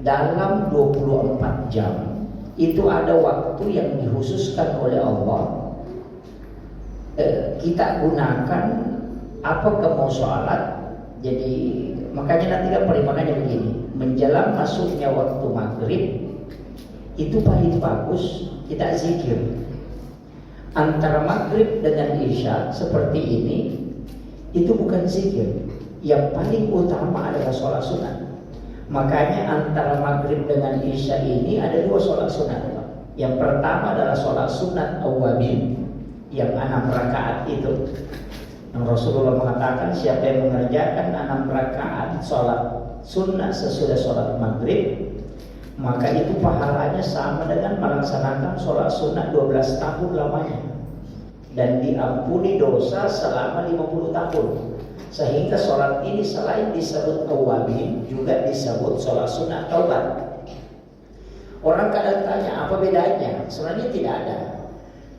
dalam 24 jam itu ada waktu yang dikhususkan oleh Allah. Kita gunakan apakah mau sholat. Jadi makanya nanti kan perimangannya begini, menjelang masuknya waktu maghrib itu paling bagus kita zikir. Antara maghrib dengan isya seperti ini itu bukan zikir. Yang paling utama adalah sholat sunat. Makanya antara maghrib dengan isya ini ada 2 sholat sunat. Yang pertama adalah sholat sunat awwabin yang 6 rakaat itu. Yang Rasulullah mengatakan siapa yang mengerjakan 6 rakaat sholat sunnah sesudah sholat maghrib, maka itu pahalanya sama dengan melaksanakan sholat sunnah 12 tahun lamanya, dan diampuni dosa selama 50 tahun. Sehingga sholat ini selain disebut awwabin juga disebut sholat sunnah taubat. Orang kadang tanya apa bedanya? Sebenarnya tidak ada.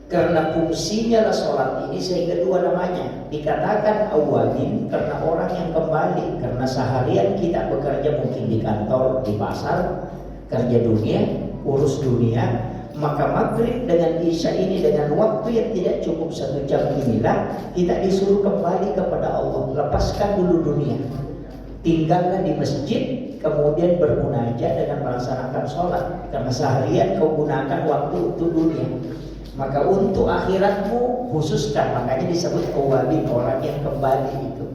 Karena fungsinya lah sholat ini sehingga 2 namanya. Dikatakan awwabin karena orang yang kembali, karena seharian kita bekerja mungkin di kantor, di pasar, kerja dunia, urus dunia. Maka maghrib dengan isya ini dengan waktu yang tidak cukup 1 jam inilah kita disuruh kembali kepada Allah. Lepaskan dulu dunia, tinggalkan di masjid, kemudian bermunajat dengan melaksanakan sholat. Karena seharian kau gunakan waktu untuk dunia, maka untuk akhiratmu khususkan. Makanya disebut awwabin, orang yang kembali itu.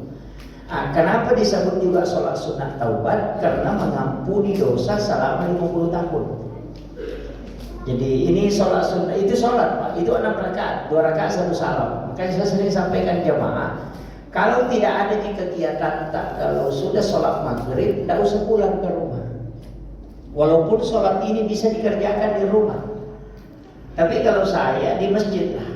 Kenapa disebut juga sholat sunat taubat? Karena mengampuni dosa selama 50 tahun. Jadi ini sholat sunnah, itu sholat Pak, itu 6 rakaat, 2 rakaat 1 salam. Makanya saya sering sampaikan jemaah, kalau tidak ada di kegiatan kalau sudah sholat maghrib, tidak usah pulang ke rumah. Walaupun sholat ini bisa dikerjakan di rumah, tapi kalau saya di masjid lah,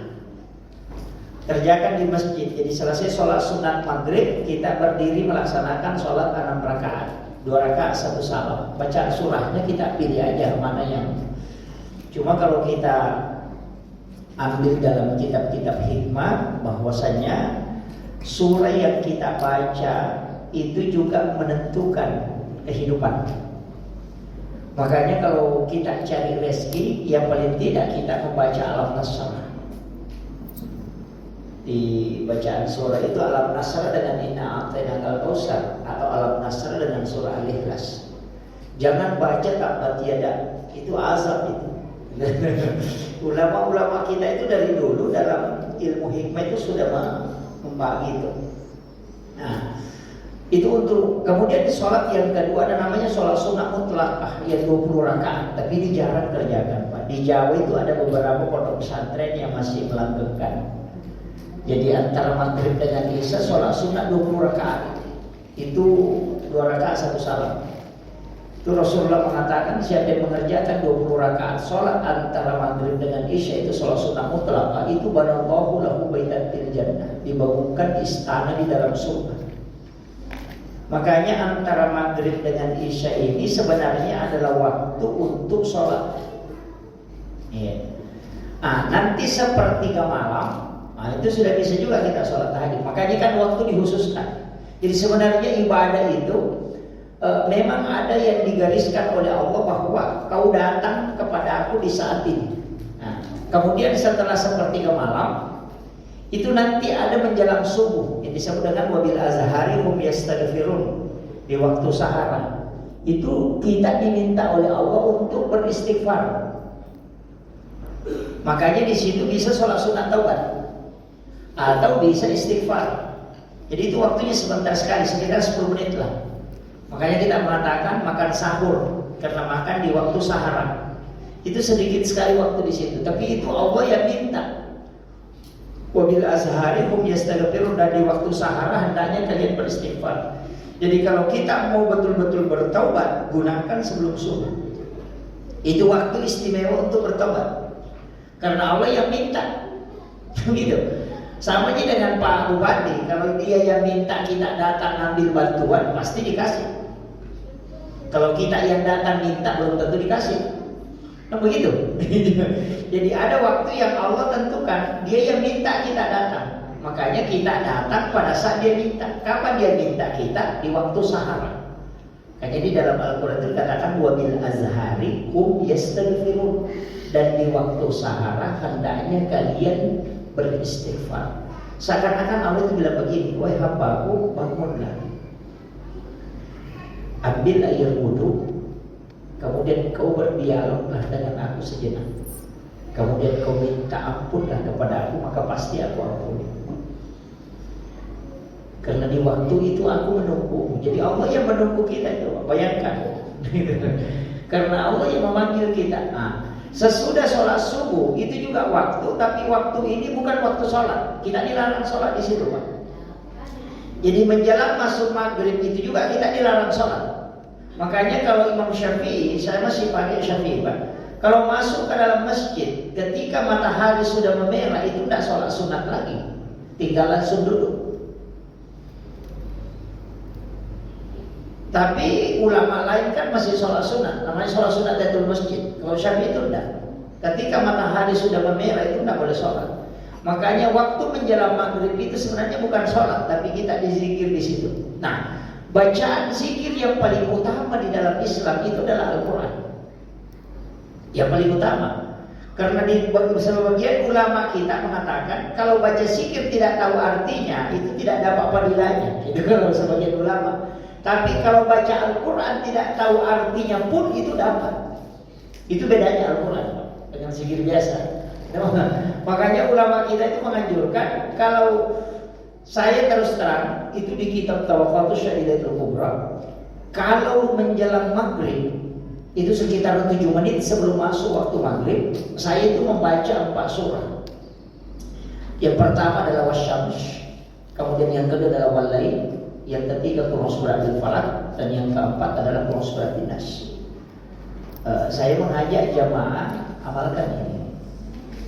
kerjakan di masjid. Jadi selesai sholat sunat maghrib, kita berdiri melaksanakan sholat 6 rakaat, 2 rakaat 1 salam. Baca surahnya kita pilih aja mana yang. Cuma kalau kita ambil dalam kitab-kitab hikmah bahwasanya surah yang kita baca itu juga menentukan kehidupan. Makanya kalau kita cari rezeki, yang paling tidak kita membaca Alam Nasr. Di bacaan surah itu Alam Nasr dengan Inna A'tainakal Kautsar, atau Alam Nasr dengan surah Al-Ikhlas. Jangan baca Tabbat Yada, itu azab itu. Ulama-ulama kita itu dari dulu dalam ilmu hikmah itu sudah membagi itu. Nah, itu untuk kemudian sholat yang kedua ada namanya sholat sunnah mutlaqah yang 20 rakaat, tapi ini jarang kerjakan Pak. Di Jawa itu ada beberapa pondok pesantren yang masih melanggengkan. Jadi antara maghrib dengan isya sholat sunnah 20 rakaat. Itu 2 rakaat 1 salam. Itu Rasulullah mengatakan siapa yang mengerjakan 20 rakaat sholat antara maghrib dengan isya itu sholat sunnah mutlaqah, itu banallahu lahu baitan fil jannah, dibangunkan istana di dalam surga. Makanya antara maghrib dengan isya ini sebenarnya adalah waktu untuk sholat. Nanti sepertiga malam, itu sudah bisa juga kita sholat tahajud. Makanya kan waktu dikhususkan. Jadi sebenarnya ibadah itu memang ada yang digariskan oleh Allah bahwa kau datang kepada aku di saat ini. Kemudian setelah sepertiga malam itu nanti ada menjelang subuh yang disebut dengan wabil azhari hum yastaghfirun, di waktu sahara. Itu kita diminta oleh Allah untuk beristighfar. Makanya di situ bisa sholat sunat taubat atau bisa istighfar. Jadi itu waktunya sebentar sekali, sekitar 10 menit lah. Makanya kita mengatakan makan sahur, karena makan di waktu sahara. Itu sedikit sekali waktu di situ, tapi itu Allah yang minta. Wabil azhari hum yastaghfirun, dan di waktu sahara hendaknya kalian beristighfar. Jadi kalau kita mau betul-betul bertaubat, gunakan sebelum subuh. Itu waktu istimewa untuk bertaubat, karena Allah yang minta. Begitu. Sama aja dengan Pak Bupati, kalau dia yang minta kita datang ambil bantuan, pasti dikasih. Kalau kita yang datang minta belum tentu dikasih. Nah begitu. Jadi ada waktu yang Allah tentukan, dia yang minta kita datang. Makanya kita datang pada saat dia minta. Kapan dia minta kita? Di waktu sahara. Jadi dalam Al-Quran itu dikatakan wabil azhari hum yastaghfirun, dan di waktu sahara hendaknya kalian beristighfar. Seakan-akan Allah itu bilang begini, wahai hambaku, bangunlah, ambil air wudhu, kemudian kau berdialoglah dengan aku sejenak, kemudian kau minta ampunlah kepada aku, maka pasti aku ampuni. Karena di waktu itu aku menunggu. Jadi Allah yang menunggu kita itu, bayangkan. Karena Allah yang memanggil kita. Nah, sesudah sholat subuh itu juga waktu, tapi waktu ini bukan waktu sholat. Kita dilarang sholat di situ, Pak. Jadi menjelang masuk maghrib itu juga kita dilarang sholat. Makanya kalau Imam Syafi'i, saya masih pakai Syafi'i, Pak. Kalau masuk ke dalam masjid ketika matahari sudah memerah itu tidak sholat sunat lagi, tinggal langsung duduk. Tapi ulama lain kan masih sholat sunat, namanya sholat sunat tahiyatul masjid. Kalau Syafi'i itu tidak. Ketika matahari sudah memerah itu tidak boleh sholat. Makanya waktu menjelang maghrib itu sebenarnya bukan sholat, tapi kita dizikir di situ. Nah, bacaan zikir yang paling utama di dalam Islam itu adalah Al-Quran. Yang paling utama. Karena di sebagian ulama kita mengatakan kalau baca zikir tidak tahu artinya itu tidak dapat fadilahnya. Itu kalau sebagian ulama. Tapi kalau baca Al-Quran tidak tahu artinya pun itu dapat. Itu bedanya Al-Quran dengan zikir biasa. Makanya ulama kita itu menganjurkan, kalau saya terus terang itu di kitab Tawaqatus Syadidatul Kubra, kalau menjelang maghrib itu sekitar 7 menit sebelum masuk waktu maghrib, saya itu membaca 4 surah. Yang pertama adalah Wasyams, kemudian yang kedua adalah Wal-Lail, yang ketiga Qul A'udzu Falaq, dan yang keempat adalah Qul A'udzu Nas. Saya mengajak jamaah amalkan ini.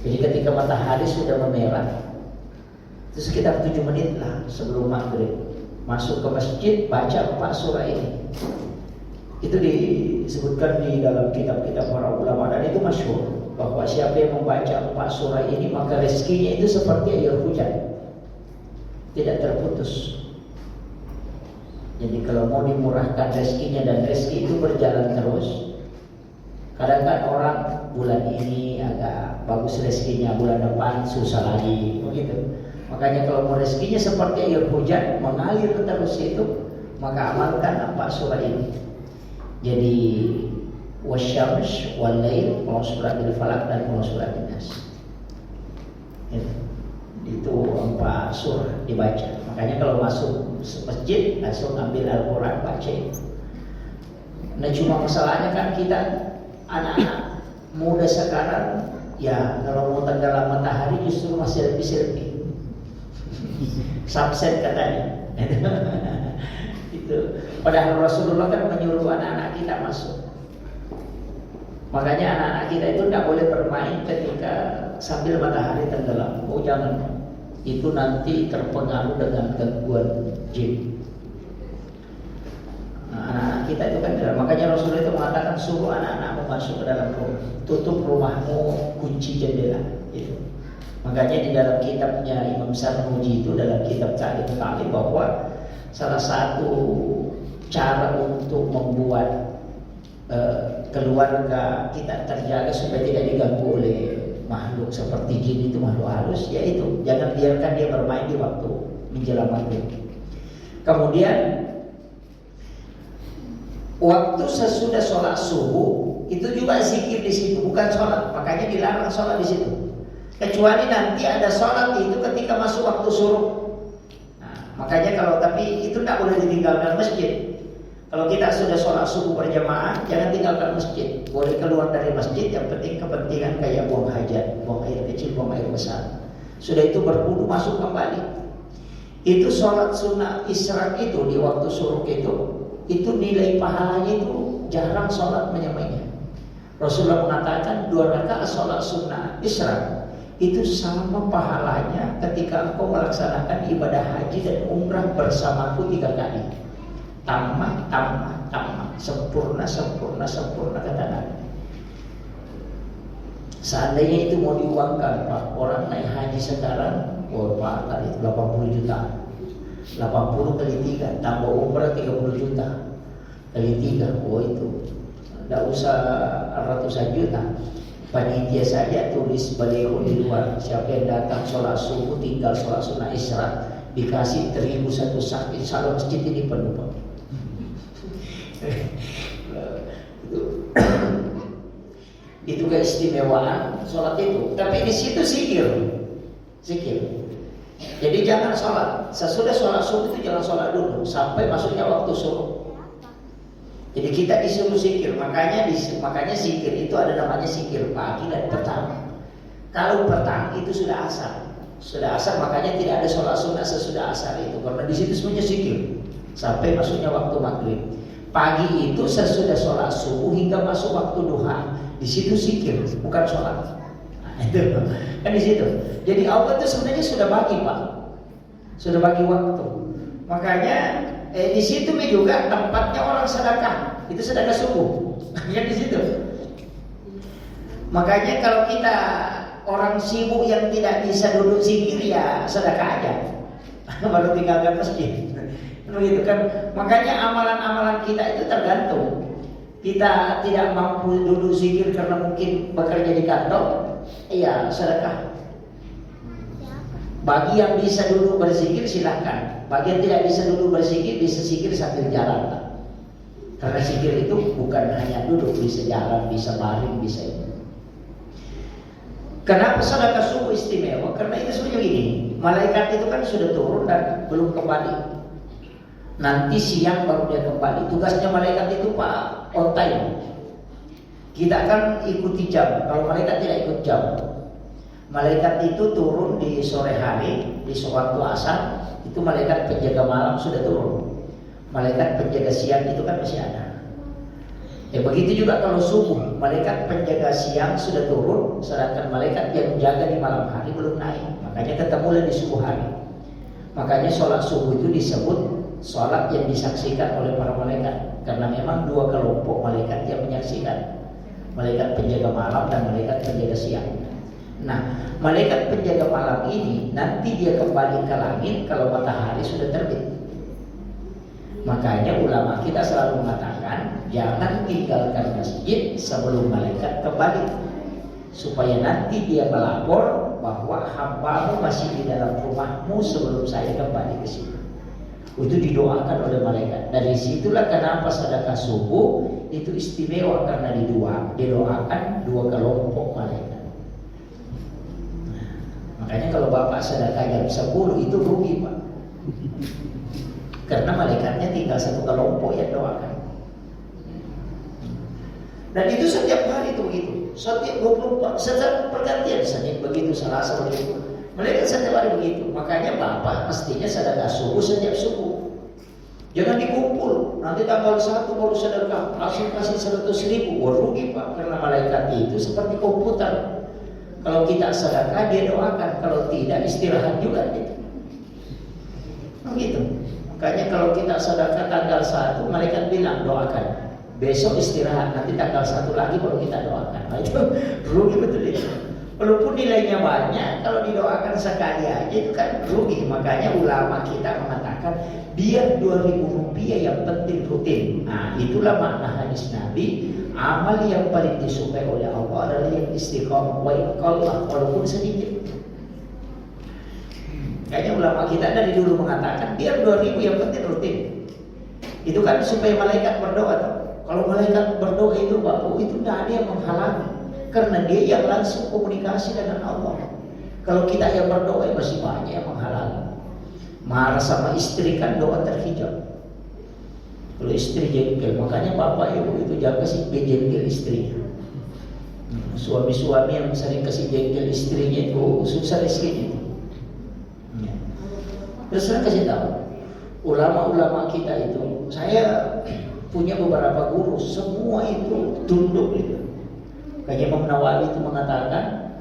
Jadi ketika matahari sudah memerah, itu sekitar 7 menit lah sebelum maghrib, masuk ke masjid, baca 4 surah ini. Itu disebutkan di dalam kitab-kitab para ulama, dan itu masyhur bahwa siapa yang membaca 4 surah ini maka rezekinya itu seperti air hujan, tidak terputus. Jadi kalau mau dimurahkan rezekinya dan rezeki itu berjalan terus. Kadang kan orang bulan ini agak bagus rezekinya, bulan depan susah lagi, begitu. Makanya kalau mau rezekinya seperti air hujan mengalir terus itu, maka amalkan 4 surah ini. Jadi Wasyams, Wal-Lail, Qul A'udzu Falaq, dan Qul A'udzu Nas. Itu 4 surah dibaca. Makanya kalau masuk masjid langsung ambil Al-Quran, baca. Nah cuma masalahnya kan kita anak-anak muda sekarang, ya kalau mau tenggelam matahari justru masih selfie. Subset katanya. Itu. Padahal Rasulullah kan menyuruh anak-anak kita masuk. Makanya anak-anak kita itu tidak boleh bermain ketika sambil matahari tenggelam. Oh jangan. Itu nanti terpengaruh dengan gangguan jin. Nah, anak-anak kita itu kan, makanya Rasulullah itu mengatakan suruh anak-anakmu masuk ke dalam rumah, tutup rumahmu, kunci jendela. Gitu. Makanya di dalam kitabnya Imam Sarmuji itu, dalam kitab Ta'lim bahwa salah satu cara untuk membuat keluarga kita terjaga supaya tidak diganggu oleh makhluk seperti jin itu, makhluk halus, yaitu jangan biarkan dia bermain di waktu menjelang maghrib. Kemudian waktu sesudah sholat subuh itu juga zikir di situ, bukan sholat. Makanya dilarang sholat di situ. Kecuali nanti ada sholat itu ketika masuk waktu suruh. Nah, makanya kalau tapi itu tidak boleh ditinggalkan masjid. Kalau kita sudah sholat subuh berjamaah, jangan tinggalkan masjid. Boleh keluar dari masjid, yang penting kepentingan kayak buang hajat, buang air kecil, buang air besar. Sudah itu berwudu masuk kembali. Itu sholat sunnah isyraq itu di waktu suruh itu nilai pahalanya itu jarang sholat menyamainya. Rasulullah mengatakan 2 rakaat sholat sunnah isyraq itu sama pahalanya ketika engkau melaksanakan ibadah haji dan umrah bersamaku 3 kali. Tamat, sempurna kata Nabi. Seandainya itu mau diuangkan, Pak, orang naik haji sekarang, Pak, tadi 80 juta, 80 kali 3, tambah umrah 30 juta. kali 3, oh itu tidak usah ratusan juta. Panitia saja tulis baliho di luar, siapa yang datang sholat subuh tinggal sholat sunnah isya dikasih 1.000 satu sak, insya Allah masjid ini penuh Pak. Itu keistimewaan sholat itu. Tapi di situ zikir. Jadi jangan sholat sesudah sholat subuh itu, jangan sholat dulu sampai masuknya waktu subuh. Jadi kita disuruh zikir, makanya zikir itu ada namanya zikir pagi dan petang. Kalau petang itu sudah asar, makanya tidak ada sholat sunnah sesudah asar itu, karena di situ semuanya zikir sampai masuknya waktu maghrib. Pagi itu sesudah sholat subuh hingga masuk waktu duha, di situ zikir, bukan sholat. Nah, itu kan di situ. Jadi Allah itu sebenarnya sudah bagi Pak, sudah bagi waktu. Makanya di situ juga tempatnya orang sedekah, itu sedekah subuh, kan di situ. Makanya kalau kita orang sibuk yang tidak bisa duduk zikir ya sedekah aja, baru tinggalkan masjid, begitu kan. Makanya amalan-amalan kita itu tergantung. Kita tidak mampu duduk zikir karena mungkin bekerja di kantor, iya sedekah. Bagi yang bisa duduk berzikir silahkan. Bagi yang tidak bisa duduk berzikir, bisa zikir sambil jalan Pak. Karena zikir itu bukan hanya duduk, bisa jalan, bisa baring, bisa ini. Kenapa sedekah subuh istimewa? Karena itu sebenarnya gini, malaikat itu kan sudah turun dan belum kembali. Nanti siang baru dia kembali. Tugasnya malaikat itu Pak, on time. Kita kan ikuti jam. Kalau malaikat tidak ikut jam. Malaikat itu turun di sore hari, di waktu asar. Itu malaikat penjaga malam sudah turun. Malaikat penjaga siang itu kan masih ada. Ya begitu juga kalau subuh, malaikat penjaga siang sudah turun, sedangkan malaikat yang jaga di malam hari belum naik. Makanya ketemulah di subuh hari. Makanya sholat subuh itu disebut sholat yang disaksikan oleh para malaikat, karena memang dua kelompok malaikat yang menyaksikan, malaikat penjaga malam dan malaikat penjaga siang. Nah, malaikat penjaga malam ini nanti dia kembali ke langit kalau matahari sudah terbit. Makanya ulama kita selalu mengatakan jangan tinggalkan masjid sebelum malaikat kembali, supaya nanti dia melapor bahwa hambamu masih di dalam rumahmu sebelum saya kembali ke sini. Itu didoakan oleh malaikat. Dari situlah kenapa sedekah subuh itu istimewa, karena didoakan dua kelompok malaikat. Makanya kalau Bapak sedekah jam 10 itu rugi Pak, karena malaikatnya tinggal satu kelompok yang doakan. Dan itu setiap hari itu begitu, setiap 24, setiap pergantian, Senin begitu, Selasa begitu, malaikat setiap hari begitu. Makanya Bapak mestinya sedekah subuh setiap subuh. Jangan dikumpul, nanti tanggal 1 baru sedekah, langsung kasih 100.000, wah rugi Pak, karena malaikat itu seperti komputer. Kalau kita sedekah dia doakan, kalau tidak istirahat juga gitu. Begitu. Makanya kalau kita sedekah tanggal 1, malaikat bilang doakan. Besok istirahat, nanti tanggal 1 lagi baru kita doakan. Nah, itu rugi betul itu. Walaupun nilainya banyak, kalau didoakan sekali aja itu kan rugi. Makanya ulama kita mengatakan biar 2.000 rupiah yang penting rutin. Nah, itulah makna hadis Nabi. Amal yang paling disukai oleh Allah adalah yang istiqomah wa iqallah, walaupun sedikit. Kayaknya ulama kita dari dulu mengatakan biar 2.000 yang penting rutin. Itu kan supaya malaikat berdoa tuh. Kalau malaikat berdoa itu Bapak, itu tidak ada yang menghalangi, karena dia yang langsung komunikasi dengan Allah. Kalau kita yang berdoa masih banyak yang menghalangi. Marah sama istri kan doa terhijab. Kalau istri jengkel, makanya bapak ibu itu jaga sih jengkel istrinya. Suami-suami yang sering kasih jengkel istrinya itu susah rezekinya. Terus saya kasih tahu, ulama-ulama kita itu, saya punya beberapa guru, semua itu tunduk itu. Kayak Imam Nawawi itu mengatakan,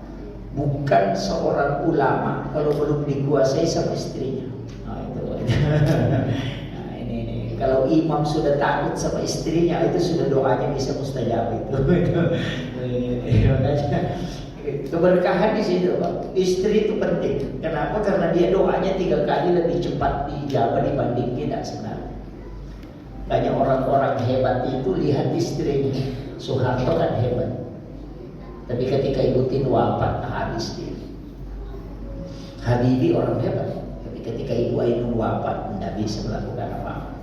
bukan seorang ulama kalau belum dikuasai sama istrinya. Nah, itu. Kalau imam sudah takut sama istrinya, itu sudah doanya bisa mustajab itu. Keberkahan di situ Pak. Istri itu penting. Kenapa? Karena dia doanya 3 kali lebih cepat diijabah dibanding tidak sebenarnya. Banyak orang-orang hebat itu lihat istrinya. Soeharto kan hebat, tapi ketika Ibu Tin wafat habis dia. Habibie orang hebat, tapi ketika Ibu Ainun wafat tidak bisa melakukan apa-apa.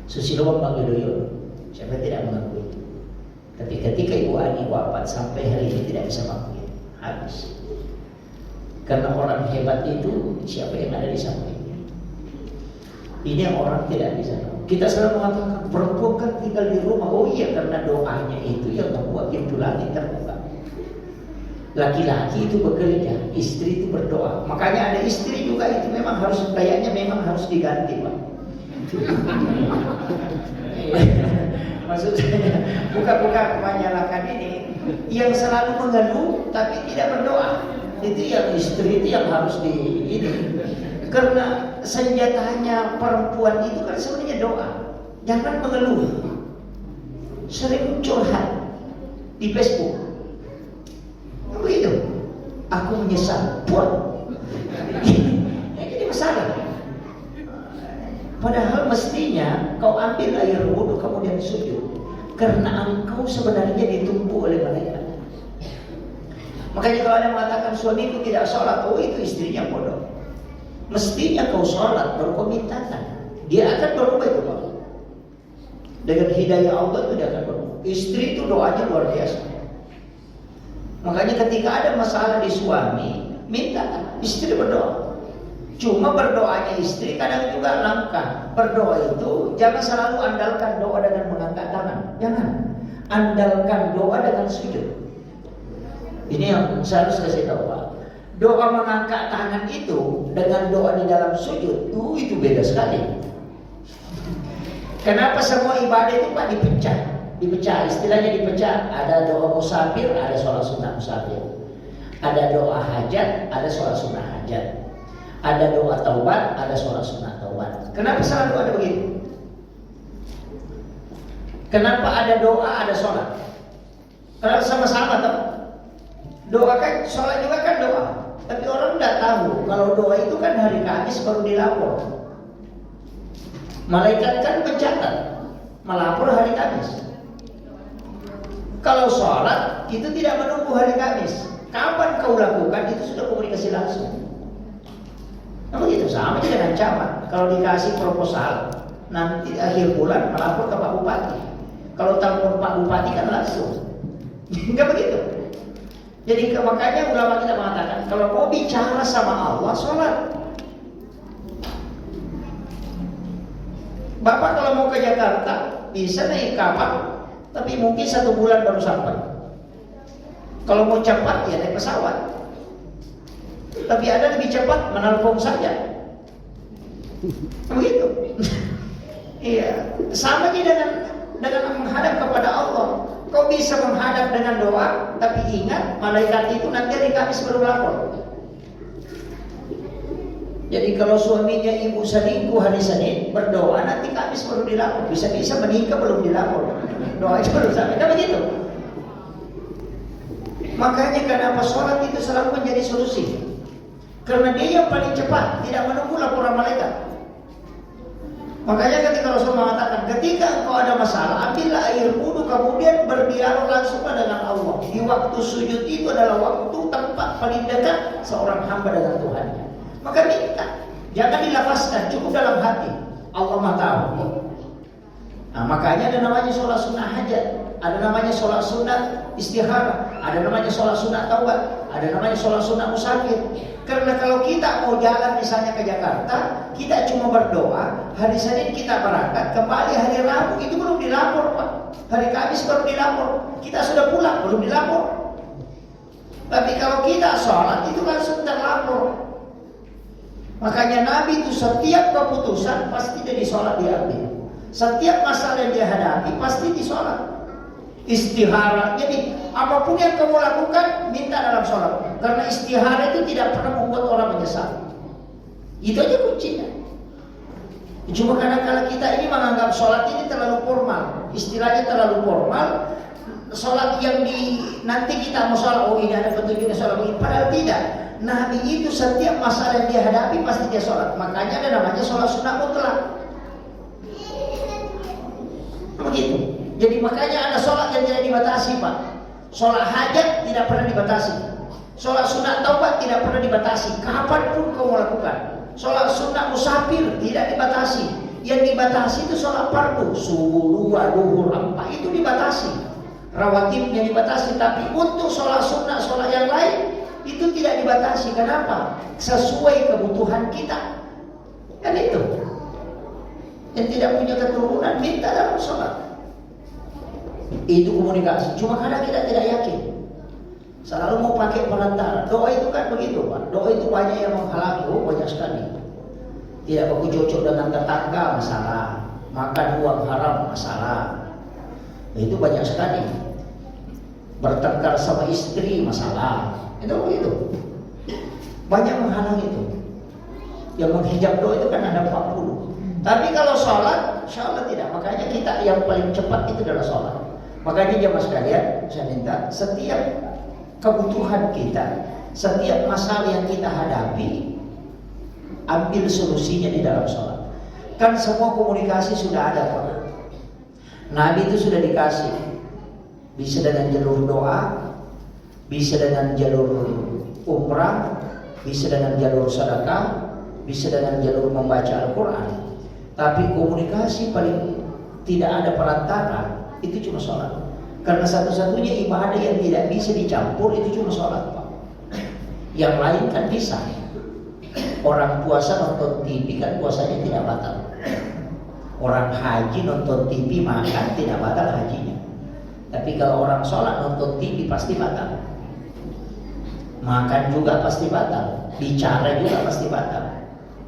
Susilo Bambang Yudhoyono, siapa tidak mengakui, tapi ketika Ibu Ani wafat sampai hari ini tidak bisa mengakui, habis. Karena orang hebat itu siapa yang ada di sampingnya. Ini yang orang tidak bisa tahu. Kita selalu mengatakan perempuan kan tinggal di rumah. Oh iya, karena doanya itu yang membuat pintu langit terbuka. Laki-laki itu bekerja, istri itu berdoa. Makanya ada istri juga itu memang harus, kayaknya memang harus diganti, Pak. Maksud saya bukan menyalahkan ini. Yang selalu mengeluh tapi tidak berdoa, itu yang istri itu yang harus di ini. Karena senjatanya perempuan itu kan sebenarnya doa. Jangan mengeluh. Sering curhat di Facebook. Begitu. Aku menyesal. Buat. Jadi masalah. Padahal mestinya kau ambil air wudhu kemudian sujud. Karena engkau sebenarnya ditumpu oleh malaikat. Makanya kalau ada yang mengatakan suamiku tidak sholat, oh itu istrinya bodoh. Mestinya kau sholat, baru kau mintakan. Dia akan berubah itu, Pak. Dengan hidayah Allah itu dia akan berubah. Istri itu doanya luar biasa. Makanya ketika ada masalah di suami, minta istri berdoa. Cuma berdoanya istri kadang juga langka. Berdoa itu jangan selalu andalkan doa dengan mengangkat tangan. Jangan. Andalkan doa dengan sujud. Ini yang saya harus kasih tahu, Pak. Doa mengangkat tangan itu dengan doa di dalam sujud itu beda sekali. Kenapa semua ibadah itu, Pak, dipecah, istilahnya dipecah. Ada doa musafir, ada sholat sunnah musafir. Ada doa hajat, ada sholat sunnah hajat. Ada doa taubat, ada sholat sunnah taubat. Kenapa selalu ada begitu? Kenapa ada doa, ada sholat? Karena sama-sama tahu. Doa kan, sholat juga kan doa. Tapi orang tidak tahu kalau doa itu kan hari Kamis baru dilapor. Malaikat kan mencatat, melapor hari Kamis. Kalau sholat itu tidak menunggu hari Kamis. Kapan kau lakukan itu sudah komunikasi langsung. Nah begitu, sama aja dengan camat. Kalau dikasih proposal nanti akhir bulan melapor ke Pak Bupati. Kalau telepon Pak Bupati kan langsung. Enggak begitu. Jadi makanya ulama kita mengatakan kalau mau bicara sama Allah, sholat. Bapak kalau mau ke Jakarta bisa naik kapal, tapi mungkin 1 bulan baru sampai. Kalau mau cepat ya naik pesawat. Tapi ada lebih cepat, menelpon saja. Begitu. Iya, sama aja dengan menghadap kepada Allah. Kau bisa menghadap dengan doa, tapi ingat malaikat itu nanti hari Kamis baru lapor. Jadi kalau suaminya ibu selingkuh hari Senin, berdoa nanti Kamis baru dilapor. Bisa-bisa menikah belum dilapor. Doa itu baru sampai. Kan begitu. Makanya kenapa sholat itu selalu menjadi solusi. Karena dia yang paling cepat, tidak menunggu laporan malaikat. Makanya ketika Rasul mengatakan, ketika engkau ada masalah, ambillah air wudhu kemudian berdialog langsunglah dengan Allah. Di waktu sujud itu adalah waktu tempat paling dekat seorang hamba dengan Tuhannya. Maka minta, jangan dilafazkan, cukup dalam hati. Allah Maha tahu. Nah, makanya ada namanya sholat sunnah hajat, ada namanya sholat sunnah istikharah, ada namanya sholat sunnah taubat, ada namanya sholat sunnah musafir. Karena kalau kita mau jalan misalnya ke Jakarta, kita cuma berdoa, hari Senin kita berangkat, kembali hari Rabu itu belum dilapor, Pak. Hari Kamis baru dilapor, kita sudah pulang belum dilapor. Tapi kalau kita sholat itu langsung terlapor. Makanya Nabi itu setiap keputusan pasti dari sholat diambil. Setiap masalah yang dia hadapi pasti di sholat. Istihara. Jadi apapun yang kamu lakukan minta dalam sholat. Karena istihara itu tidak pernah membuat orang menyesal. Itu aja kuncinya. Cuma kadang-kadang kita ini menganggap sholat ini terlalu formal. Istilahnya terlalu formal. Sholat yang nanti kita mau sholat, oh ini ada petunjuknya sholat begini. Padahal tidak. Nabi itu setiap masalah yang dia hadapi pasti dia sholat. Makanya ada namanya sholat sunnah mutlak. begitu. Jadi makanya ada sholat yang tidak dibatasi, Pak. Sholat hajat tidak pernah dibatasi. Sholat sunat taubat tidak pernah dibatasi. Kapanpun kau lakukan. Sholat sunat musafir tidak dibatasi. Yang dibatasi itu sholat fardu, subuh 2, duhur 4 itu dibatasi. Rawatibnya dibatasi, tapi untuk sholat sunat, sholat yang lain itu tidak dibatasi. Kenapa? Sesuai kebutuhan kita. Kan itu. Yang tidak punya keturunan minta dalam sholat. Itu komunikasi. Cuma kadang kita tidak yakin. Selalu mau pakai perantara. Doa itu kan begitu, Pak. Doa itu banyak yang menghalangi. Oh, banyak sekali. Tidak baku cocok dengan tetangga, masalah. Makan uang haram, masalah. Itu banyak sekali. Bertengkar sama istri, masalah. Itu begitu. Banyak menghalangi itu. Yang menghijab doa itu kan ada 40. Tapi kalau sholat, insya Allah tidak. Makanya kita yang paling cepat itu adalah sholat. Makanya jemaah sekalian, saya minta setiap kebutuhan kita, setiap masalah yang kita hadapi, ambil solusinya di dalam sholat. Kan semua komunikasi sudah ada, Pak. Nabi itu sudah dikasih, bisa dengan jalur doa, bisa dengan jalur umrah, bisa dengan jalur sedekah, bisa dengan jalur membaca Al-Quran. Tapi komunikasi paling tidak ada perantara, itu cuma sholat. Karena satu-satunya ibadah yang tidak bisa dicampur itu cuma sholat, Pak. Yang lain kan bisa. Orang puasa nonton TV kan puasanya tidak batal. Orang haji nonton TV makan tidak batal hajinya. Tapi kalau orang sholat nonton TV pasti batal. Makan juga pasti batal. Bicara juga pasti batal.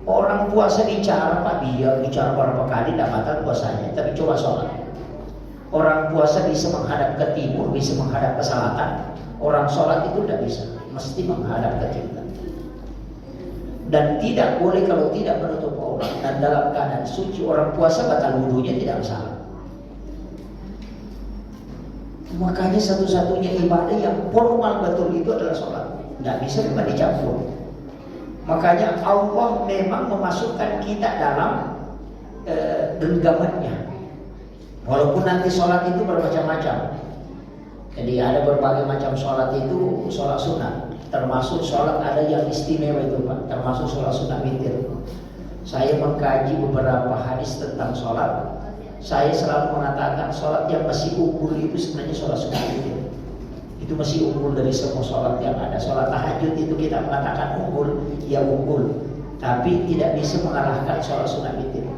Orang puasa bicara, Pak, dia bicara berapa kali tidak batal puasanya. Tapi coba sholat. Orang puasa bisa menghadap ke timur, bisa menghadap ke selatan. Orang sholat itu tidak bisa, mesti menghadap ke kiblat. Dan tidak boleh kalau tidak menutup aurat. Dan dalam keadaan suci orang puasa batal wudunya tidak masalah. Makanya satu-satunya ibadah yang formal betul itu adalah sholat. Tidak bisa cuma dicampur. Makanya Allah memang memasukkan kita dalam genggamannya. Walaupun nanti sholat itu bermacam-macam. Jadi ada berbagai macam sholat itu, sholat sunat. Termasuk sholat ada yang istimewa itu, Pak. Termasuk sholat sunat witir. Saya mengkaji beberapa hadis tentang sholat. Saya selalu mengatakan sholat yang masih unggul itu sebenarnya sholat sunat witir. Itu masih unggul dari semua sholat yang ada. Sholat tahajud itu kita mengatakan unggul, ya unggul. Tapi tidak bisa mengalahkan sholat sunat witir.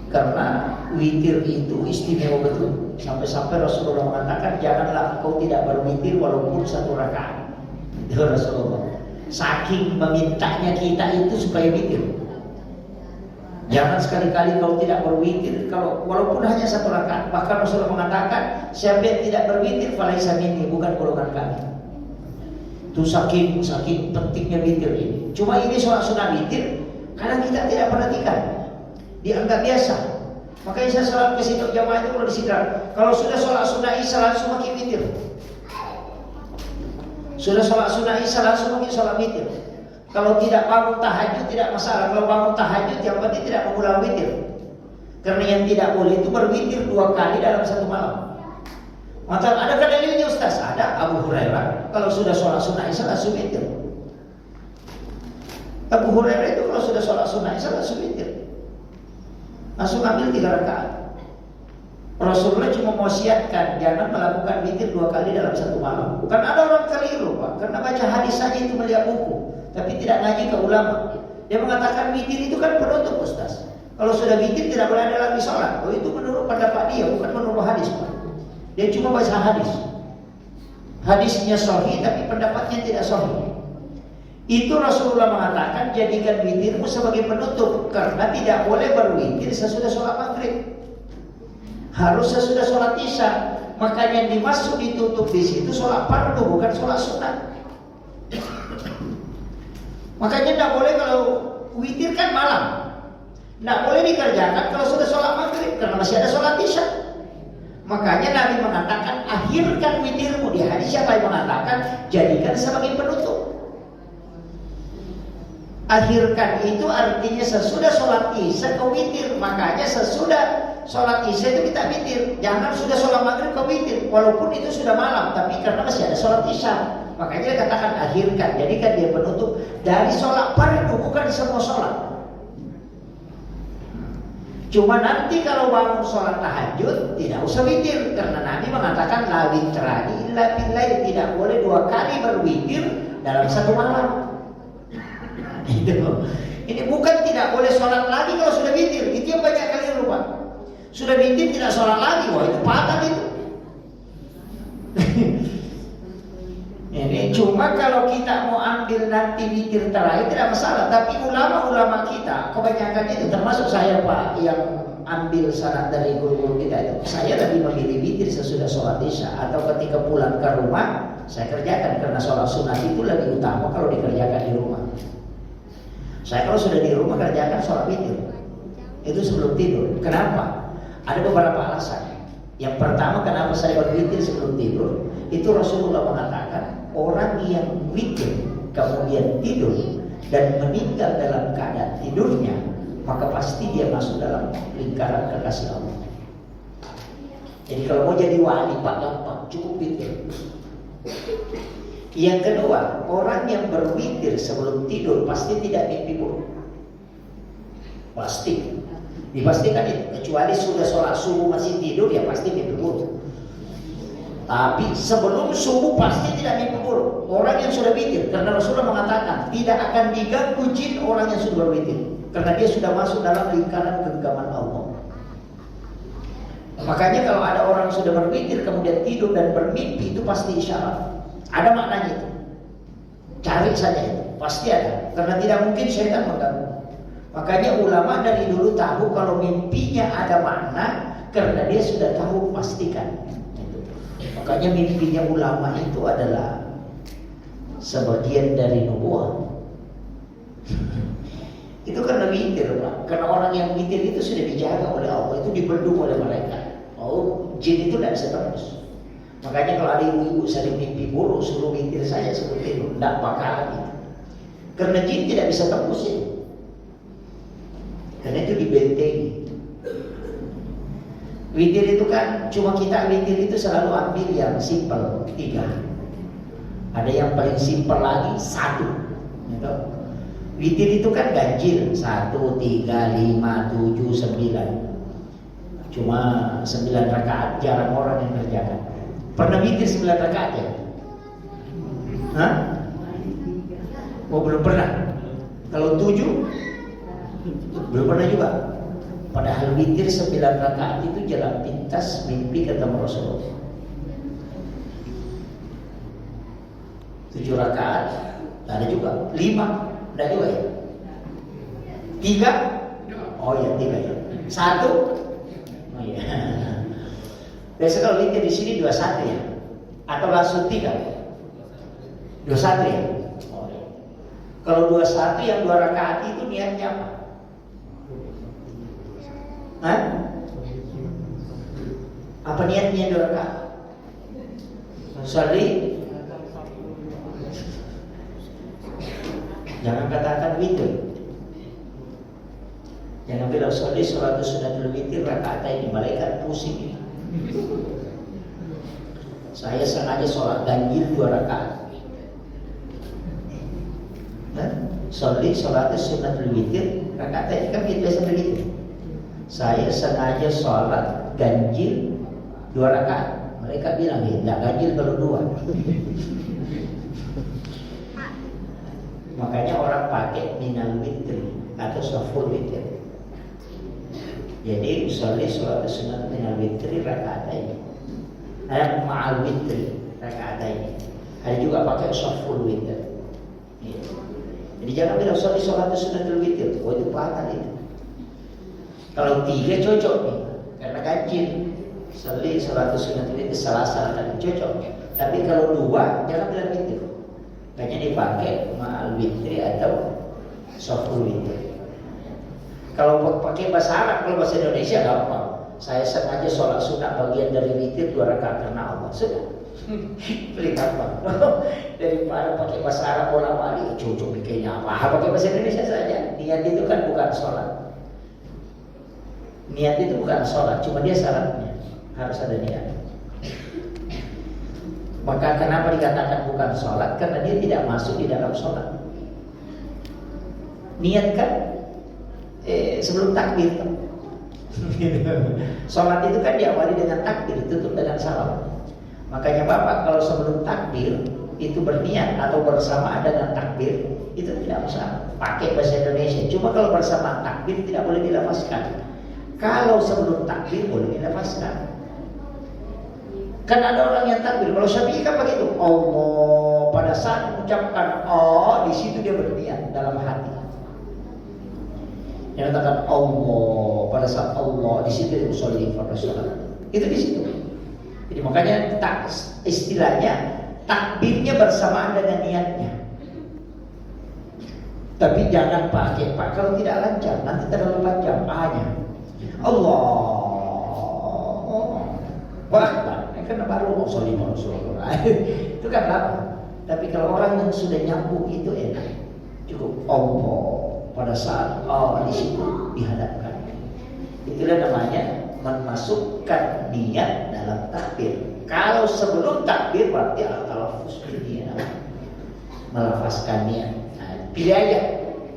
Karena witir itu istimewa betul. Sampai-sampai Rasulullah mengatakan janganlah engkau tidak berwitir walaupun 1 rakaat. Itu Rasulullah. Saking memintanya kita itu supaya witir. Jangan sekali-kali kau tidak berwitir kalau walaupun hanya 1 rakaat. Bahkan Rasulullah mengatakan siapa yang tidak berwitir falaisa minni, bukan golongan kami. Itu saking pentingnya witir ini. Cuma ini sholat sunat witir karena kita tidak perhatikan. Dianggap biasa. Makanya saya selalu kasih tahu jamaah itu kalau disidang. Kalau sudah sholat sunat isya langsung makin witir. Sudah sholat sunat isya langsung makin sholat witir. Kalau tidak bangun tahajud tidak masalah. Kalau bangun tahajud yang penting tidak mengulang witir. Karena yang tidak boleh itu berwitir 2 kali dalam 1 malam. Maka ada dalilnya Ustaz? Ada. Abu Hurairah kalau sudah sholat sunat isya langsung witir. Abu Hurairah itu kalau sudah sholat sunat isya langsung witir. Langsung ambil 3 rakaat. Rasulullah cuma mewasiatkan jangan melakukan witir 2 kali dalam 1 malam. Bukan ada orang keliru, Pak. Karena baca hadis saja itu melihat buku, tapi tidak ngaji ke ulama. Dia mengatakan witir itu kan penutup, Ustaz. Kalau sudah witir tidak boleh ada lagi sholat. Oh, itu menurut pendapat dia, bukan menurut hadis, Pak. Dia cuma baca hadis. Hadisnya sahih tapi pendapatnya tidak sahih. Itu Rasulullah mengatakan jadikan witirmu sebagai penutup. Karena tidak boleh berwitir sesudah sholat maghrib. Harus sesudah sholat isya. Makanya yang dimaksud ditutup di situ sholat fardu, bukan sholat sunat. Makanya tidak boleh kalau witir kan malam. Tidak boleh dikerjakan kalau sudah sholat maghrib. Karena masih ada sholat isya. Makanya Nabi mengatakan akhirkan witirmu. Di hadis yang lain mengatakan jadikan sebagai penutup. Akhirkan itu artinya sesudah sholat isya ke witir. Makanya sesudah sholat isya itu kita witir. Jangan sudah sholat maghrib kau witir, walaupun itu sudah malam, tapi karena masih ada sholat isya. Makanya dia katakan akhirkan, jadikan dia penutup dari sholat fardu, bukan semua sholat. Cuma nanti kalau bangun sholat tahajud tidak usah witir, karena Nabi mengatakan la witrani illa billail, tidak boleh 2 kali berwitir dalam satu malam. Ini bukan tidak boleh sholat lagi kalau sudah witir, itu yang banyak kali lupa. Sudah witir tidak sholat lagi, wah itu patah itu. Ini cuma kalau kita mau ambil nanti witir terakhir tidak masalah, tapi ulama-ulama kita kebanyakan itu, termasuk saya Pak yang ambil syarat dari guru-guru kita itu, saya lebih memilih witir sesudah sholat isya atau ketika pulang ke rumah saya kerjakan, karena sholat sunat itu lebih utama kalau dikerjakan di rumah. Saya kalau sudah di rumah kerjakan sholat witir itu sebelum tidur. Kenapa? Ada beberapa alasan. Yang pertama, kenapa saya berwitir sebelum tidur? Itu Rasulullah mengatakan orang yang witir kemudian tidur dan meninggal dalam keadaan tidurnya, maka pasti dia masuk dalam lingkaran kekasih Allah. Jadi kalau mau jadi wali Pak gampang, cukup witir. Yang kedua, orang yang berwitir sebelum tidur pasti tidak mimpi buruk. Pasti. Dipastikan itu, kecuali sudah sholat subuh masih tidur, ya pasti mimpi buruk. Tapi sebelum subuh pasti tidak mimpi buruk orang yang sudah witir, karena Rasulullah mengatakan tidak akan diganggu jin orang yang sudah berwitir, karena dia sudah masuk dalam lingkaran genggaman Allah. Makanya kalau ada orang sudah berwitir kemudian tidur dan bermimpi, itu pasti isyarat. Ada maknanya itu. Cari saja itu, pasti ada, karena tidak mungkin syaitan mengganggu. Makanya ulama dari dulu tahu kalau mimpinya ada makna, karena dia sudah tahu pastikan. Makanya mimpinya ulama itu adalah sebagian dari nubuah. Itu karena witir Pak. Karena orang yang witir itu sudah dijaga oleh Allah, itu dibendung oleh malaikat. Oh, jin itu tidak bisa tembus. Makanya kalau ada ibu-ibu sering mimpi buruk, suruh witir saja seperti itu, tidak bakalan itu. Karena jin tidak bisa tembus itu. Karena itu dibentengi. Witir itu kan cuma kita witir itu selalu ambil yang simpel 3. Ada yang paling simpel lagi 1. Gitu. Witir itu kan ganjil 1, 3, 5, 7, 9. Cuma 9 rakaat, jarang orang yang kerjakan. Pernah witir 9 rakaat ya? Hah? Oh belum pernah. Kalau 7 belum pernah juga. Padahal witir 9 rakaat itu jalan pintas mimpi ketemu Rasulullah. 7 rakaat ada juga. 5 ada juga ya. 3 oh ya 3 ya. 1 oh ya. Biasa kalau witir di sini 21 ya. Atau langsung 3 21 ya. Oh, ya. Kalau 21 yang 2 rakaat itu niatnya apa? Hah? Apa niatnya 2 rakaat? Sorry. Jangan katakan witir. Jangan bilang sorry sholat sunnatul witir rakaat ini, malaikat pusing ini. Saya sengaja sholat ganjil 2 rakaat. Sorry sholat sunnatul witir rakaat ini kan biasa begitu. Saya sengaja sholat ganjil 2 rakaat. Mereka bilang ya, tidak ganjil kalau 2. Makanya orang pakai minal witri atau saful witir. Jadi usolli sholat sunat minal witri rakaat ini. Ada ma'al witri rakaat ini. Ada juga pakai saful witir. Jadi jangan bilang usolli sholat sunat witir. Oh itu patah itu. Kalau 3 cocok nih, karena ganjil. Usolli sholat sunat witir Selasa tadi cocok. Tapi kalau 2 jangan bilang witir. Hanya dipakai ma'al witri atau saful witir. Kalau pakai bahasa Arab, kalau bahasa Indonesia gampang. Saya sengaja sholat sunat bagian dari witir 2 rakaat karena Allah. Sudah. Beli gampang. Daripada pakai bahasa Arab bola-balik, cocok bikinnya apa? Pakai bahasa Indonesia saja. Niat itu kan bukan sholat. Niat itu bukan sholat, cuma dia syaratnya harus ada niat. Maka kenapa dikatakan bukan sholat? Karena dia tidak masuk di dalam sholat. Niat kan sebelum takbir. Sholat itu kan diawali dengan takbir, tutup dengan salam. Makanya Bapak kalau sebelum takbir itu berniat atau bersamaan dengan takbir, itu tidak masalah. Pakai bahasa Indonesia. Cuma kalau bersamaan takbir tidak boleh dilafazkan. Kalau sebelum takbir boleh dilafazkan. Kan ada orang yang takbir. Kalau Syafi'i kan begitu. Allah, pada saat mengucapkan oh, di situ dia berniat dalam hati. Yang katakan Allah, pada saat Allah, di situ dia usolli pada salat. Itu di situ. Jadi makanya istilahnya takbirnya bersamaan dengan niatnya. Tapi jangan pakai Pak kalau tidak lancar, nanti terlalu panjang A-nya. Allah, wah, karena baru usolli pada salat. Itu kan lama. Tapi kalau orang yang sudah nyambung itu enak. Cukup Allah pada saat di situ dihadapkan. Itulah namanya memasukkan niat dalam takbir. Kalau sebelum takbir berarti al-talafuz niat, melafazkan niat. Nah, pilih aja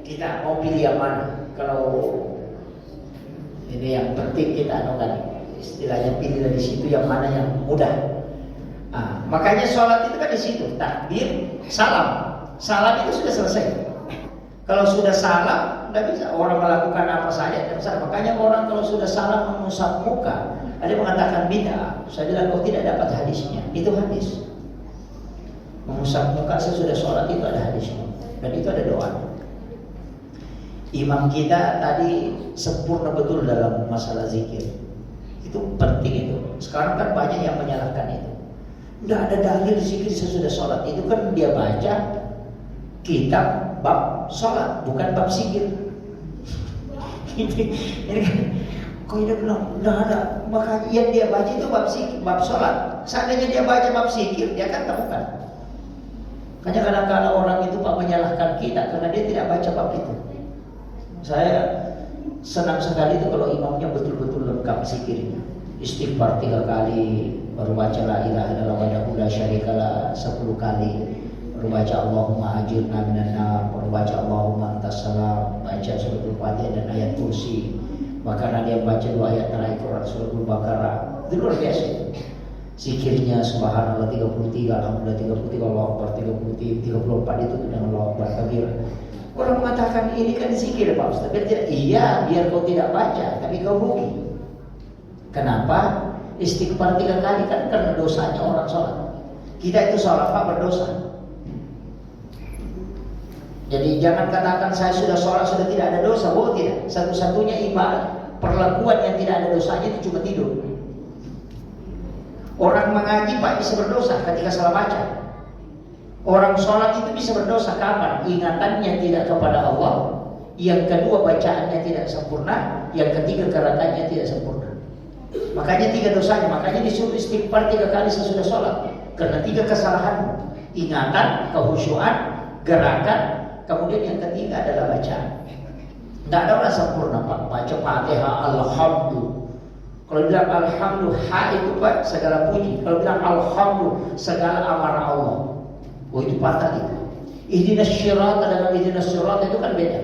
kita mau pilih yang mana. Kalau ini yang penting kita anukan, istilahnya pilih dari situ yang mana yang mudah. Nah, makanya sholat itu kan di situ takbir, salam. Salam itu sudah selesai. Kalau sudah salam, nggak bisa orang melakukan apa saja. Makanya orang kalau sudah salam mengusap muka, ada yang mengatakan bid'ah. Saya bilang kau tidak dapat hadisnya. Itu hadis. Mengusap muka sesudah sholat itu ada hadisnya. Dan itu ada doa. Imam kita tadi sempurna betul dalam masalah zikir. Itu penting itu. Sekarang kan banyak yang menyalahkan itu. Nggak ada dalil zikir sesudah sholat. Itu kan dia baca kitab bab sholat, bukan bab zikir. Ini kan, kok dia bilang nggak ada. Maka yang dia baca itu bab zikir, bab sholat. Seandainya dia baca bab zikir, dia akan temukan. Makanya kadang-kadang orang itu Pak menyalahkan kita karena dia tidak baca bab itu. Saya senang sekali itu kalau imamnya betul-betul lengkap zikirnya. Istighfar 3 kali, baru baca la ilaha illallah wahdahu la syarikalah 10 kali. Baru baca Allahumma ajirna minan nar, baru baca Allahumma antas salam, baca suratul Fatihah dan ayat kursi. Bahkan ada yang baca 2 ayat terakhir Quran suratul Baqarah. Itu luar biasa itu. Zikirnya subhanallah 33, alhamdulillah 33, Allahu akbar 34 itu dengan Allahu akbar kabir. Orang mengatakan ini kan zikir Pak Ustaz. Iya, biar kau tidak baca, tapi kau rugi. Kenapa? Istighfar 3 kali kan karena dosanya orang sholat. Kita itu sholat Pak berdosa. Jadi jangan katakan saya sudah sholat sudah tidak ada dosa. Oh tidak. Satu-satunya ibadah perlakuan yang tidak ada dosanya itu cuma tidur. Orang mengaji Pak bisa berdosa ketika salah baca. Orang sholat itu bisa berdosa kapan? Ingatannya tidak kepada Allah. Yang kedua bacaannya tidak sempurna. Yang ketiga gerakannya tidak sempurna. Makanya 3 dosanya. Makanya disuruh istighfar 3 kali sesudah sholat. Karena 3 kesalahan. Ingatan, kehusyuan, gerakan. Kemudian yang ketiga adalah bacaan. Tidak ada orang sempurna Pak. Baca Fatihah alhamdulillah. Kalau bilang alhamdulillah itu Pak segala puji. Kalau bilang alhamdulillah segala amarah Allah. Oh itu patah itu. Ihdinas syirata dengan ihdinas syirata itu kan beda.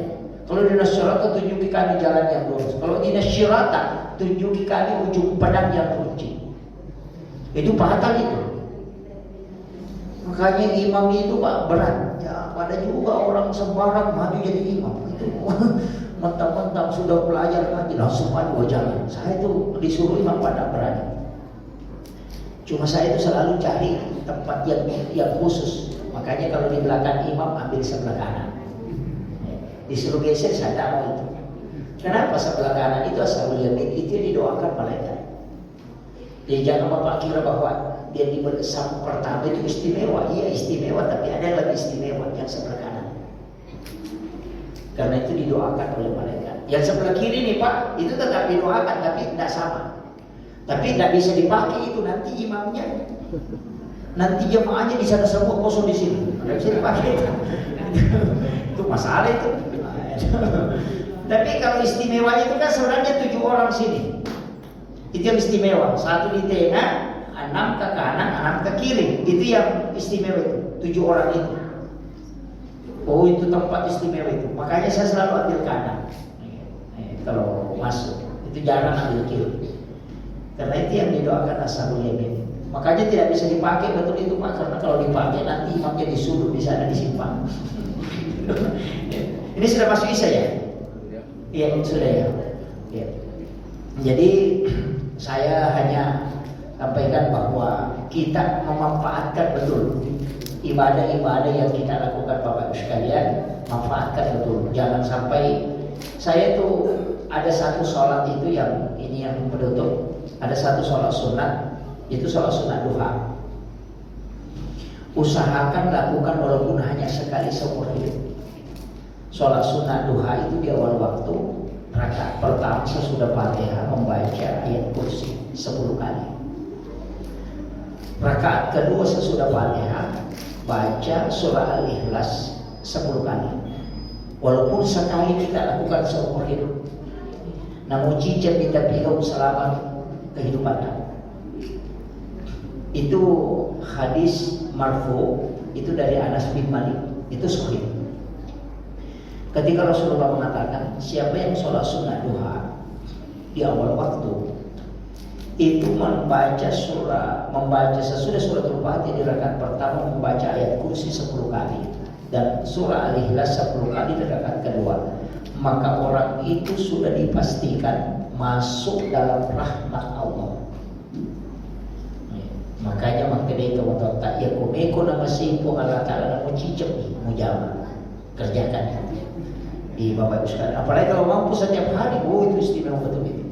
Kalau ihdinas syirata tunjuki kami jalan yang lurus. Kalau ihdinas syirata tunjuki kami ujung pedang yang kunci. Itu patah itu. Makanya imam itu Pak berat. Ya, ada juga orang sembarang maju jadi imam itu. Mentang-mentang sudah belajar ngaji langsung maju jalan. Saya itu disuruh imam pada berani. Cuma saya itu selalu cari tempat yang khusus. Makanya kalau di belakang imam ambil sebelah kanan. Disuruh geser saya tidak mau itu. Kenapa sebelah kanan itu asal yamin itu didoakan malaikat. Jadi jangan Bapak kira bahwa dia di samping pertama itu istimewa. Iya istimewa, tapi ada yang lebih istimewa yang sebelah kanan. Karena itu didoakan oleh malaikat. Yang sebelah kiri nih Pak, itu tetap didoakan tapi tidak sama. Tapi tidak bisa dipakai itu nanti imamnya. Nanti jemaahnya di sana semua kosong di sini. Tidak bisa dipakai itu. Itu masalah itu. Tapi kalau istimewanya itu kan sebenarnya 7 orang sini. Itu yang istimewa. 1 di tengah, 6 ke kanan, 6 ke kiri. Itu yang istimewa itu. 7 orang itu. Oh, itu tempat istimewa itu. Makanya saya selalu ambil kanan. Kalau masuk, itu jarang ambil kiri. Karena itu yang didoakan ashabul yamin. Makanya tidak bisa dipakai betul itu Pak, karena kalau dipakai nanti imamnya disuruh di sana disimpan. Ini sudah masuk Isya ya? Iya, sudah ya. Ya. Jadi saya hanya sampaikan bahwa kita memanfaatkan betul ibadah-ibadah yang kita lakukan Bapak Ibu sekalian, manfaatkan betul. Jangan sampai saya tuh ada satu sholat itu yang ini yang penutup. Ada satu sholat sunat, itu sholat sunat duha. Usahakan lakukan walaupun hanya sekali seumur hidup. Sholat sunat duha itu di awal waktu, rakaat pertama sesudah Fatihah membaca ayat kursi 10 kali. Rakaat kedua sesudah Fatihah baca surah Al-Ikhlas 10 kali. Walaupun sekali kita lakukan seumur hidup, namun cicit kita pilih selama kehidupan. Itu hadis marfu, itu dari Anas bin Malik, itu sahih. Ketika Rasulullah mengatakan, siapa yang sholat sunat duha di awal waktu, itu membaca sesudah suratul Fatihah di rakaat pertama membaca ayat kursi 10 kali dan surah Al-Ikhlas 10 kali di rakaat kedua, maka orang itu sudah dipastikan masuk dalam rahmat Allah. Makanya makanya itu tak ya kumeko nama simpo Allah Taala namun cicep mujama kerjakan di Bapak Ibu sekalian. Apalagi kalau mampu setiap hari, itu istimewa betul itu.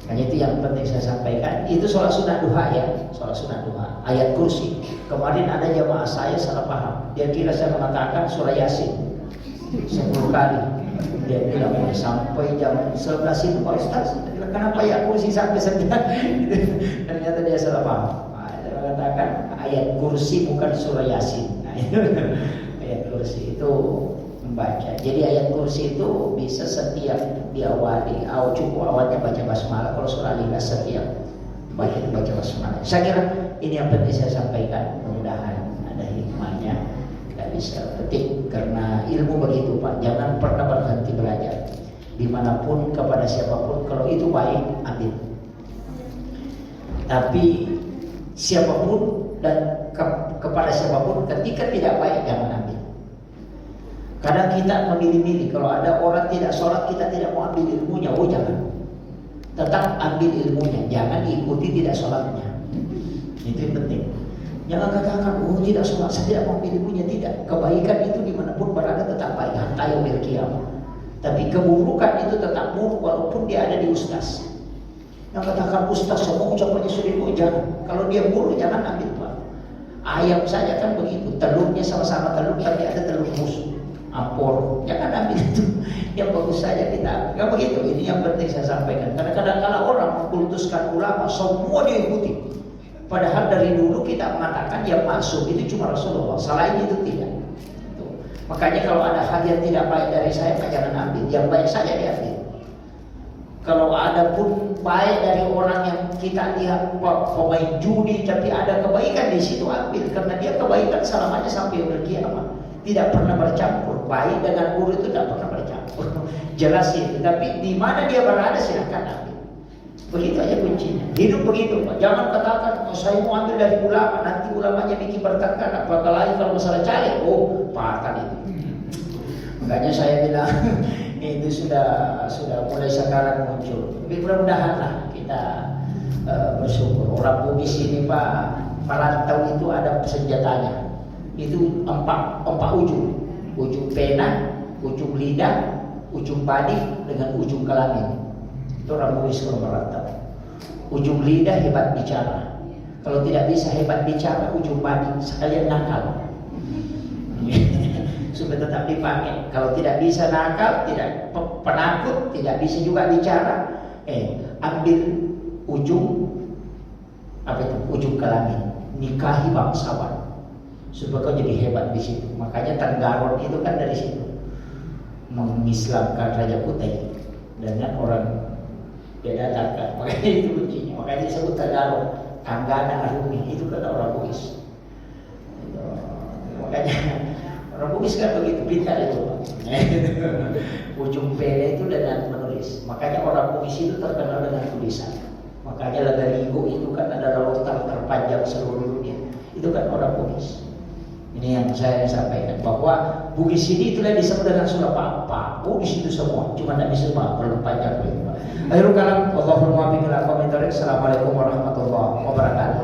Hanya itu yang penting saya sampaikan. Itu sholat sunat duha ya, sholat sunat duha. Ayat kursi. Kemarin ada jamaah saya salah paham. Dia kira saya mengatakan surah Yasin 10 kali. Dia bilang sampai jam 11 itu Pak Ustaz. Kenapa ya kursi sampai 9? Ternyata dia salah paham. Dia mengatakan ayat kursi bukan surah Yasin. Ayat kursi itu membaca. Jadi ayat kursi itu bisa setiap diawali, cukup awalnya baca basmalah. Kalau surah Al-Ikhlas setiap baca basmalah. Saya kira ini yang penting saya sampaikan. Mudah-mudahan ada hikmahnya. Tidak bisa petik karena ilmu begitu Pak. Jangan pernah berhenti belajar. Dimanapun kepada siapapun, kalau itu baik ambil. Tapi siapapun dan kepada siapapun ketika tidak baik jangan ambil. Kadang kita memilih-milih. Kalau ada orang tidak sholat kita tidak mau ambil ilmunya, jangan. Tetap ambil ilmunya, jangan ikuti tidak sholatnya. Itu yang penting. Jangan katakan, tidak sholat, saya tidak mau ambil ilmunya. Tidak, kebaikan itu dimanapun berada tetap baik. Hatta yaumil qiyamah. Tapi keburukan itu tetap buruk walaupun dia ada di ustaz. Yang katakan ustaz semua ucapannya sudah jangan. Kalau dia buruk jangan ambil Pak. Ayam saja kan begitu, telurnya sama-sama telur tapi ada telur musuh. Ampor, jangan ambil itu. Yang bagus saja kita ambil. Gak begitu. Ini yang penting saya sampaikan. Kadang-kadang kalau orang mengkultuskan ulama, semua diikuti. Padahal dari dulu kita mengatakan yang masuk itu cuma Rasulullah. Selain itu tidak. Makanya kalau ada hal yang tidak baik dari saya, jangan ambil. Yang baik saja diambil. Kalau ada pun baik dari orang yang kita lihat pemain judi, tapi ada kebaikan di situ ambil. Karena dia kebaikan selamanya sampai berkiamat. Tidak pernah bercampur. Baik dengan buruk itu tidak pernah bercampur. Jelas itu. Tapi di mana dia berada silakan ambil. Begitu aja kuncinya. Hidup begitu Pak. Jangan katakan saya mau ambil dari ulama, nanti ulamanya bikin bertengkar. Apalagi kalau masalah caleg, patah itu. Makanya saya bilang itu sudah mulai sekarang muncul. Tapi mudah-mudahan lah kita bersyukur. Orang Bugis ini Pak, merantau itu ada senjatanya. Itu empat ujung pena, ujung lidah, ujung padi dengan ujung kelamin. Itu orang Bugis kalau merantau. Ujung lidah hebat bicara. Kalau tidak bisa hebat bicara, ujung padi sekalian nakal. Supaya tetap dipakai. Kalau tidak bisa nakal, tidak penakut, tidak bisa juga bicara, ambil ujung ujung kelamin, nikahi bangsawan supaya kau jadi hebat di situ. Makanya Tenggaron itu kan dari situ. mengislamkan Raja Kutai dengan orang beda takkan, makanya itu kuncinya, makanya disebut Tagalog, Tanggana Arumi, itu kata orang Bugis. Makanya orang Bugis kan begitu pintar itu. Ujung pele itu dengan menulis, makanya orang Bugis itu terkenal dengan tulisan. Makanya Lagaligo itu kan adalah lontar terpanjang seluruh dunia, itu kan orang Bugis. Ini yang saya sampaikan, bahwa Bugis ini itulah disebut dengan Sunda Papa. Bugis itu semua, cuma tidak bisa perlu panjang. Akhirul kalam, Allahumma biqil aqwam. Assalamualaikum warahmatullahi wabarakatuh.